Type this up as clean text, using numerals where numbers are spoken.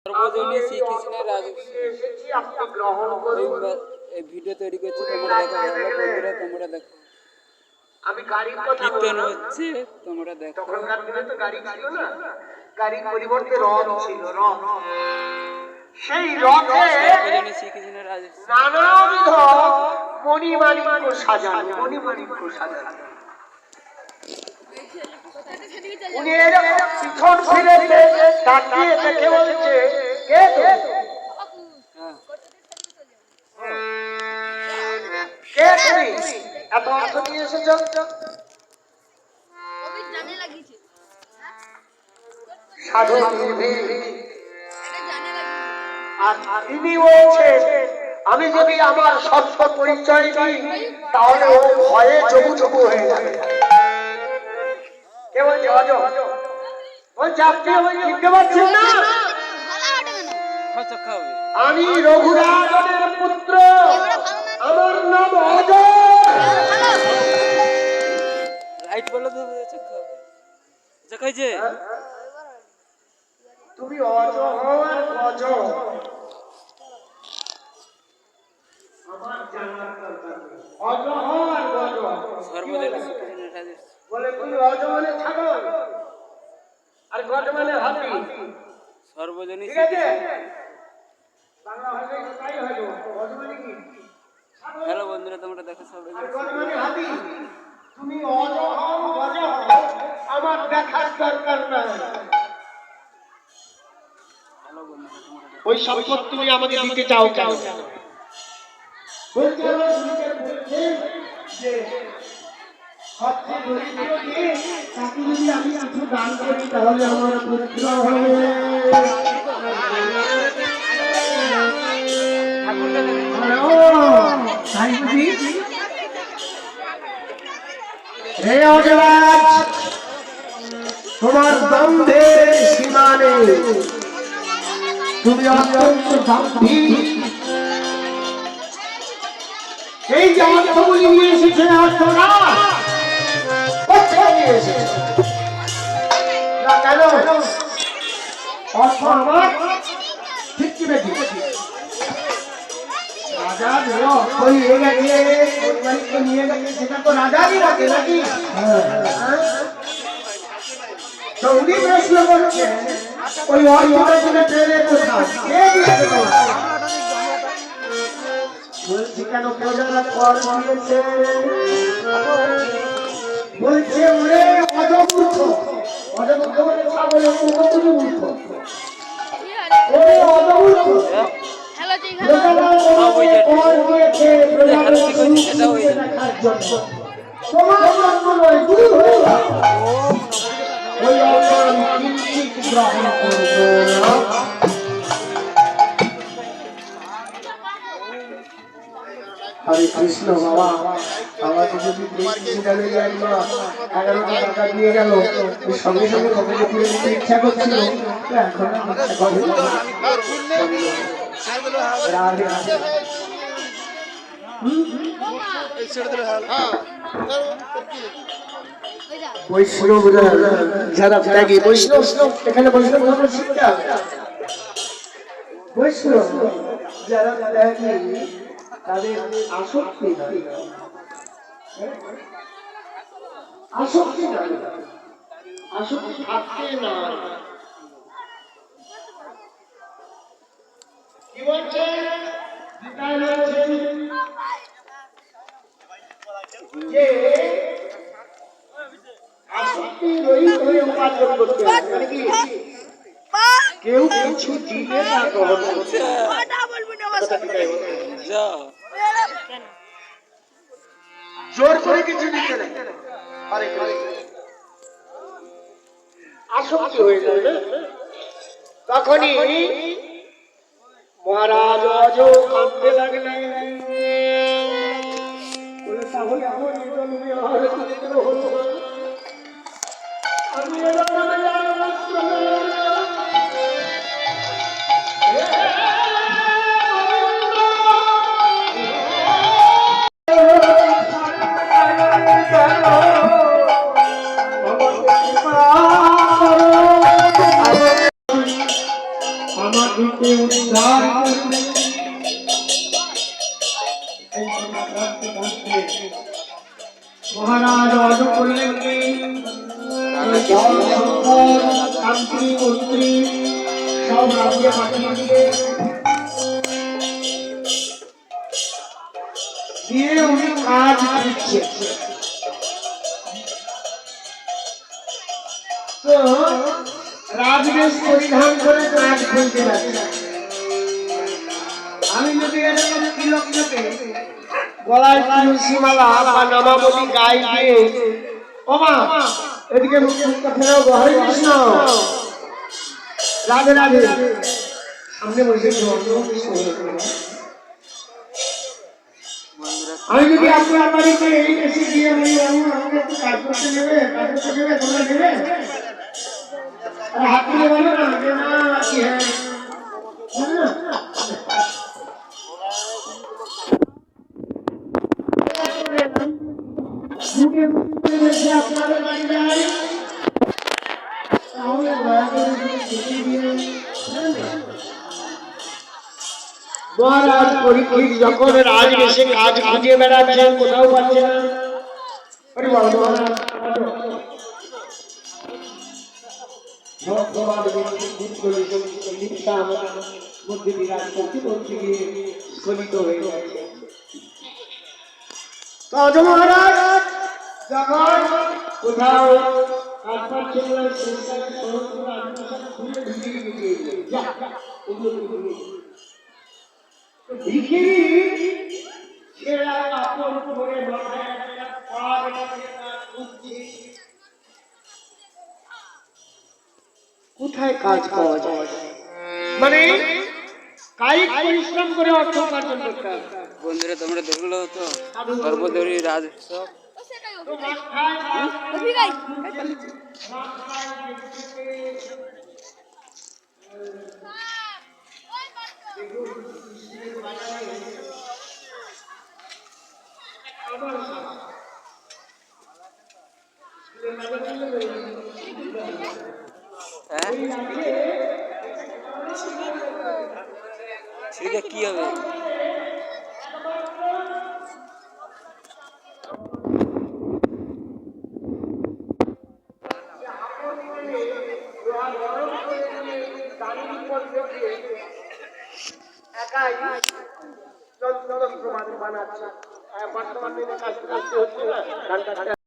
সর্বজনীন শ্রীকৃষ্ণের এই ভিডিও তৈরি করছি, তোমরা দেখো বন্ধুরা, তোমরা দেখো আমি গাড়ির কথা কীর্তন হচ্ছে, তোমরা দেখো। তখনকার দিনে তো গাড়ি ছিল না, গাড়ির পরিবর্তে রথ ছিল। রথ, সেই রথে সর্বজনীন শ্রীকৃষ্ণের নানাবিধ মণিমাণিক্য সাজানো, মণিমাণিক্য সাজানো। উনি এরকম পিছন ফিরে তাকিয়ে দেখে বলছে, কে তো? কে তুমি? এত অর্থ নিয়ে এসেছো? সাধু আর তিনি বলছে, আমি যদি আমার সত্য পরিচয় দিই তাহলে ও ভয়ে চবু চবু হয়ে যাবে। কে বলছে? অজ বলছে, আপনি আমাকে চিনতে পারছেন না? আমি রঘুরাজনের পুত্র, আমার নাম অজ। লাইট বলে তো তুমি অজ হও আর গজ, আমার জানার দরকার নেই। অজ হও আর গজ। বলে তুমি অজ মানে ছাগল আর গজ মানে হাতি। সর্বজনীন ঠিক আছে, বাংলা ভাষায় তাই হলো। অজ মানে কি? হ্যালো বন্ধুরা, তোমরা দেখো আর গজ মানে হাতি। তুমি অজ হও গজ হও, আমার দেখার দরকার নাই। ওই সম্পদ তুমি আমাকে দিতে চাও কেন? বলতে যে সবচেয়ে দরিদ্র কে, তাকে যদি আমি কিছু দান করি তাহলে আমার পুত্র হবে। তাই বুঝি? হে অজরাজ, তোমার দ্বন্দ্বের সীমা নেই, তুমি অত্যন্ত দাম্ভিক। এই যে অর্থগুলি নিয়ে এসেছে, অর্থরা কোথায় নিয়ে এসেছে? না কেন? অর্থ আমার ঠিক কি বেশি? রাজা নিয়ে গেছে, পরিবারকে নিয়ে গেছে, সেটা তো রাজারই রাখে নাকি? তো উনি প্রশ্ন করছেন, ওই অর্থটা ট্রেনে কোথায়? কে দিয়েছে তোমার? বলছি কেন প্রজারা কর দিয়েছে? বলছে ওরে অজমূর্খ। অজমূর্খ মানে ছাগলের মুখোমুখি মূর্খ। ওরে অজমূর্খ, প্রজারা কর দিয়েছে প্রজাদের সুখে দেখার জন্য, তোমার জন্য নয়। গুরু হয়ে ওই অর্থ আমি কিঞ্চিৎ গ্রহণ করব না। হরে কৃষ্ণ। বাবা আমাকে যদি 11টা টাকা দিয়ে গেল, সঙ্গে সঙ্গে তোমাকে ফিরে দিতে ইচ্ছা করছিল, এখন বৈষ্ণব যারা ত্যাগী, বৈষ্ণব এখানে বৈষ্ণব ধর্ম শিখতে হবে। বৈষ্ণব যারা ত্যাগী তাদের আসক্তি নাই, আসক্তি নাই, আসক্তি থাকতে না। কি বলছে? যে আসক্তি রহিত হয়ে উপার্জন করতে হবে, মানে কি কেউ কিছু দিলে না গ্রহণ করছে। জোর করে কিছু দিতে নেই, আসক্তি হয়ে যাবে। তখনই মহারাজ অজ কাঁদতে লাগলেন। তাহলে আমার আমি আমার দিতে উদ্ধার করবে। মহারাজ অর্ডার করলেন কি শান্তি মন্ত্রী সব রাজ্যে পাঠিয়ে দিলে দিয়ে উনি কাজ দিচ্ছে। তো রাজবেশ পরিধান করে কাজ করতে লাগছে। আমি যদি এরকম তিলক লোকে গলায় তুলসীমালা বা নামাবলী গাই দিয়ে ও মা এদিকে মুখটা ফেরাও গো, হরে কৃষ্ণ রাধে রাধে সামনে বসে আমি যদি আপনার বাড়িতে এই এসে দিয়ে বলি আমাকে একটু কাজ করতে নেবে, কাজ করতে নেবে, তোমরা নেবে? হাত তুলে বলো না যে না কি হ্যাঁ আপনাদের বাড়ি যাই তাহলে দয়া করে মহারাজ পরীক্ষিত যখন রাজবেশে কাজ খুঁজে বেড়াচ্ছেন কোথাও পাচ্ছে না। মধ্যে বিরাজ করতে করতে গিয়ে স্খলিত হয়ে গেছে। মহারাজ যখন কোথাও কাজ পাচ্ছেন কোথায় কাজ পাওয়া যায়, মানে কায়িক পরিশ্রম করে অর্থ উপার্জন করতে হবে। বন্ধুরা তোমরা দেখলো তো সর্বদলীয় রাজ সেটা কি হবে? একাই যন্ত্র বানাচ্ছে বর্তমান দিনে কাজ করতে হচ্ছে না।